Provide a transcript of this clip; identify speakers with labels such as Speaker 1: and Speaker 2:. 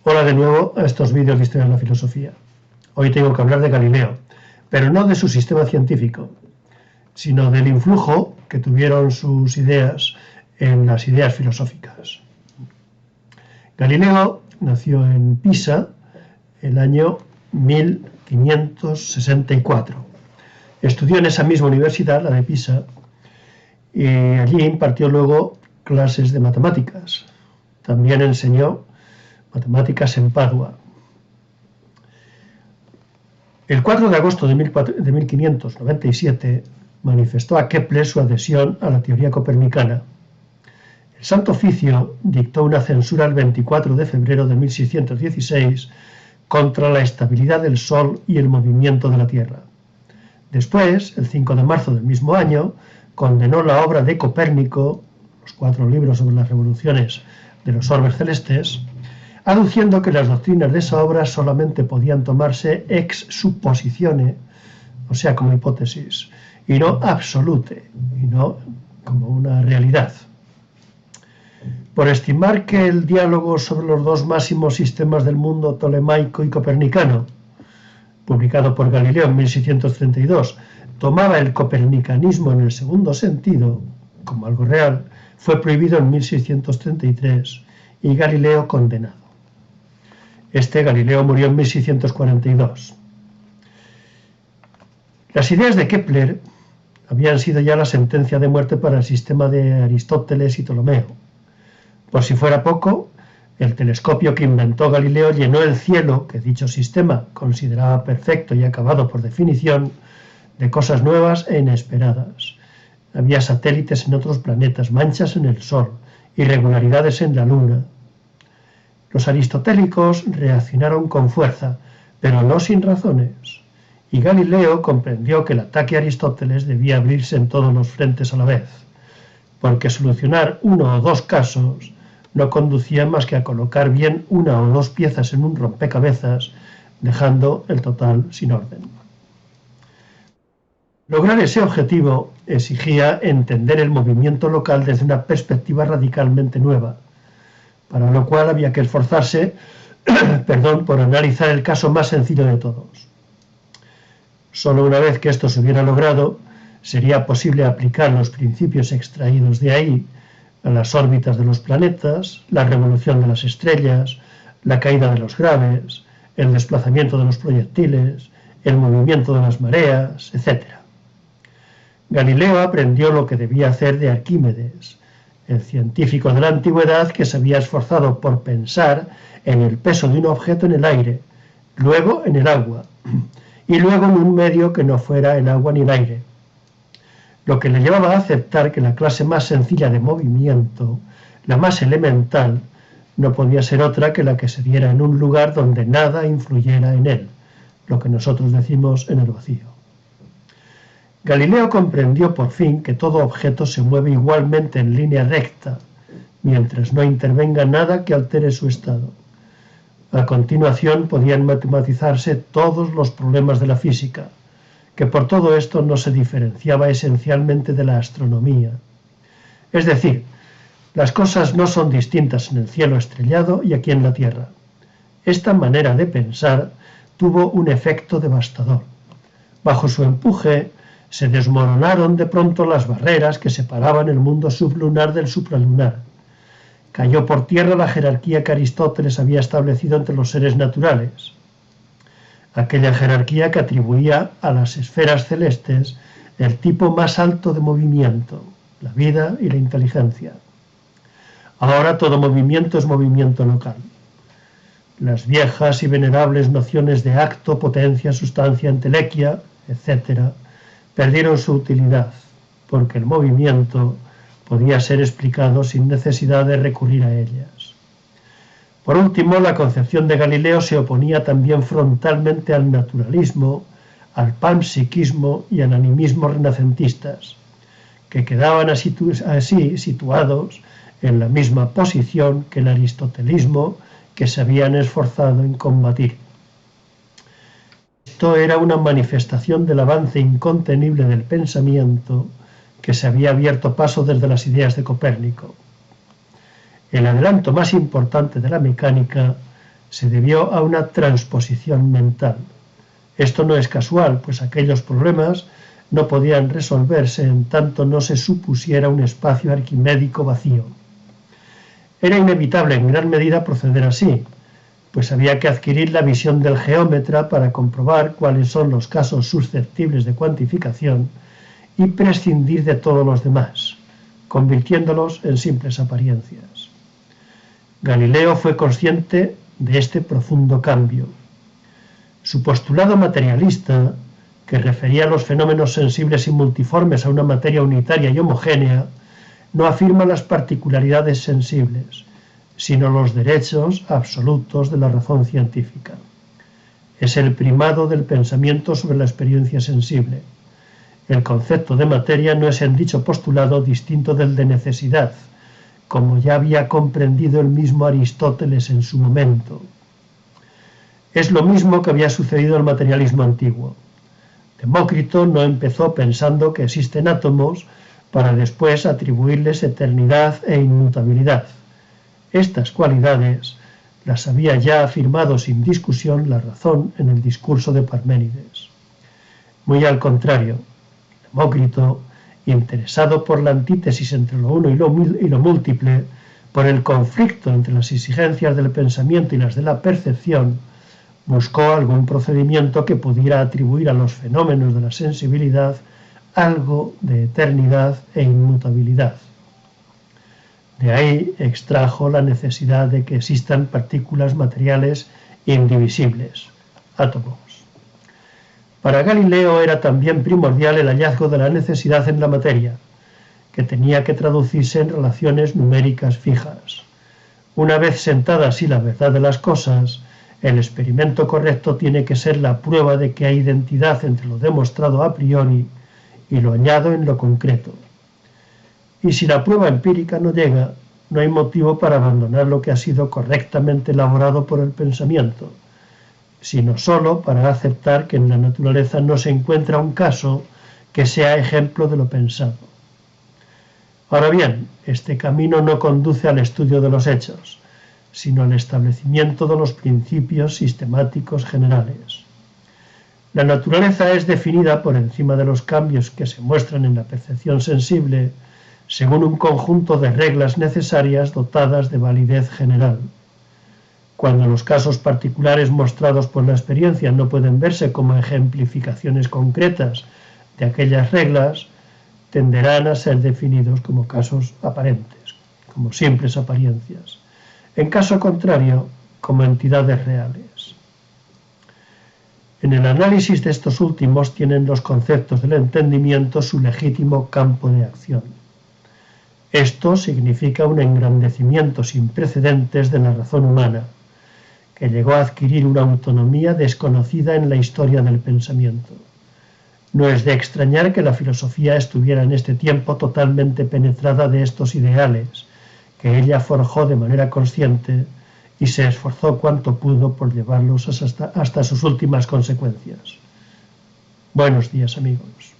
Speaker 1: Hola de nuevo a estos vídeos de historia de la filosofía. Hoy tengo que hablar de Galileo, pero no de su sistema científico, sino del influjo que tuvieron sus ideas en las ideas filosóficas. Galileo nació en Pisa el año 1564. Estudió en esa misma universidad, la de Pisa, y allí impartió luego clases de matemáticas. También enseñó matemáticas en Padua. El 4 de agosto de 1597 manifestó a Kepler su adhesión a la teoría copernicana. El Santo Oficio dictó una censura el 24 de febrero de 1616 contra la estabilidad del Sol y el movimiento de la Tierra. Después, el 5 de marzo del mismo año, condenó la obra de Copérnico, los 4 libros sobre las revoluciones de los orbes celestes, aduciendo que las doctrinas de esa obra solamente podían tomarse ex suppositione, o sea, como hipótesis, y no absolute, y no como una realidad. Por estimar que el diálogo sobre los dos máximos sistemas del mundo, tolemaico y copernicano, publicado por Galileo en 1632, tomaba el copernicanismo en el segundo sentido, como algo real, fue prohibido en 1633 y Galileo condenado. Galileo murió en 1642. Las ideas de Kepler habían sido ya la sentencia de muerte para el sistema de Aristóteles y Ptolomeo. Por si fuera poco, el telescopio que inventó Galileo llenó el cielo, que dicho sistema consideraba perfecto y acabado por definición, de cosas nuevas e inesperadas. Había satélites en otros planetas, manchas en el Sol, irregularidades en la Luna. Los aristotélicos reaccionaron con fuerza, pero no sin razones, y Galileo comprendió que el ataque a Aristóteles debía abrirse en todos los frentes a la vez, porque solucionar uno o dos casos no conducía más que a colocar bien una o dos piezas en un rompecabezas, dejando el total sin orden. Lograr ese objetivo exigía entender el movimiento local desde una perspectiva radicalmente nueva, para lo cual había que esforzarse por analizar el caso más sencillo de todos. Solo una vez que esto se hubiera logrado, sería posible aplicar los principios extraídos de ahí a las órbitas de los planetas, la revolución de las estrellas, la caída de los graves, el desplazamiento de los proyectiles, el movimiento de las mareas, etc. Galileo aprendió lo que debía hacer de Arquímedes, el científico de la antigüedad que se había esforzado por pensar en el peso de un objeto en el aire, luego en el agua, y luego en un medio que no fuera el agua ni el aire, lo que le llevaba a aceptar que la clase más sencilla de movimiento, la más elemental, no podía ser otra que la que se diera en un lugar donde nada influyera en él, lo que nosotros decimos en el vacío. Galileo comprendió por fin que todo objeto se mueve igualmente en línea recta, mientras no intervenga nada que altere su estado. A continuación podían matematizarse todos los problemas de la física, que por todo esto no se diferenciaba esencialmente de la astronomía. Es decir, las cosas no son distintas en el cielo estrellado y aquí en la Tierra. Esta manera de pensar tuvo un efecto devastador. Bajo su empuje, se desmoronaron de pronto las barreras que separaban el mundo sublunar del supralunar. Cayó por tierra la jerarquía que Aristóteles había establecido entre los seres naturales, aquella jerarquía que atribuía a las esferas celestes el tipo más alto de movimiento, la vida y la inteligencia. Ahora todo movimiento es movimiento local. Las viejas y venerables nociones de acto, potencia, sustancia, entelequia, etc., perdieron su utilidad, porque el movimiento podía ser explicado sin necesidad de recurrir a ellas. Por último, la concepción de Galileo se oponía también frontalmente al naturalismo, al panpsiquismo y al animismo renacentistas, que quedaban así situados en la misma posición que el aristotelismo que se habían esforzado en combatir. Esto era una manifestación del avance incontenible del pensamiento que se había abierto paso desde las ideas de Copérnico. El adelanto más importante de la mecánica se debió a una transposición mental. Esto no es casual, pues aquellos problemas no podían resolverse en tanto no se supusiera un espacio arquimédico vacío. Era inevitable en gran medida proceder así, pues había que adquirir la visión del geómetra para comprobar cuáles son los casos susceptibles de cuantificación y prescindir de todos los demás, convirtiéndolos en simples apariencias. Galileo fue consciente de este profundo cambio. Su postulado materialista, que refería los fenómenos sensibles y multiformes a una materia unitaria y homogénea, no afirma las particularidades sensibles, sino los derechos absolutos de la razón científica. Es el primado del pensamiento sobre la experiencia sensible. El concepto de materia no es en dicho postulado distinto del de necesidad, como ya había comprendido el mismo Aristóteles en su momento. Es lo mismo que había sucedido al materialismo antiguo. Demócrito no empezó pensando que existen átomos para después atribuirles eternidad e inmutabilidad. Estas cualidades las había ya afirmado sin discusión la razón en el discurso de Parménides. Muy al contrario, Demócrito, interesado por la antítesis entre lo uno y lo múltiple, por el conflicto entre las exigencias del pensamiento y las de la percepción, buscó algún procedimiento que pudiera atribuir a los fenómenos de la sensibilidad algo de eternidad e inmutabilidad. De ahí extrajo la necesidad de que existan partículas materiales indivisibles, átomos. Para Galileo era también primordial el hallazgo de la necesidad en la materia, que tenía que traducirse en relaciones numéricas fijas. Una vez sentada así la verdad de las cosas, el experimento correcto tiene que ser la prueba de que hay identidad entre lo demostrado a priori y lo añado en lo concreto. Y si la prueba empírica no llega, no hay motivo para abandonar lo que ha sido correctamente elaborado por el pensamiento, sino solo para aceptar que en la naturaleza no se encuentra un caso que sea ejemplo de lo pensado. Ahora bien, este camino no conduce al estudio de los hechos, sino al establecimiento de los principios sistemáticos generales. La naturaleza es definida por encima de los cambios que se muestran en la percepción sensible según un conjunto de reglas necesarias dotadas de validez general. Cuando los casos particulares mostrados por la experiencia no pueden verse como ejemplificaciones concretas de aquellas reglas, tenderán a ser definidos como casos aparentes, como simples apariencias. En caso contrario, como entidades reales. En el análisis de estos últimos tienen los conceptos del entendimiento su legítimo campo de acción. Esto significa un engrandecimiento sin precedentes de la razón humana, que llegó a adquirir una autonomía desconocida en la historia del pensamiento. No es de extrañar que la filosofía estuviera en este tiempo totalmente penetrada de estos ideales, que ella forjó de manera consciente y se esforzó cuanto pudo por llevarlos hasta sus últimas consecuencias. Buenos días, amigos.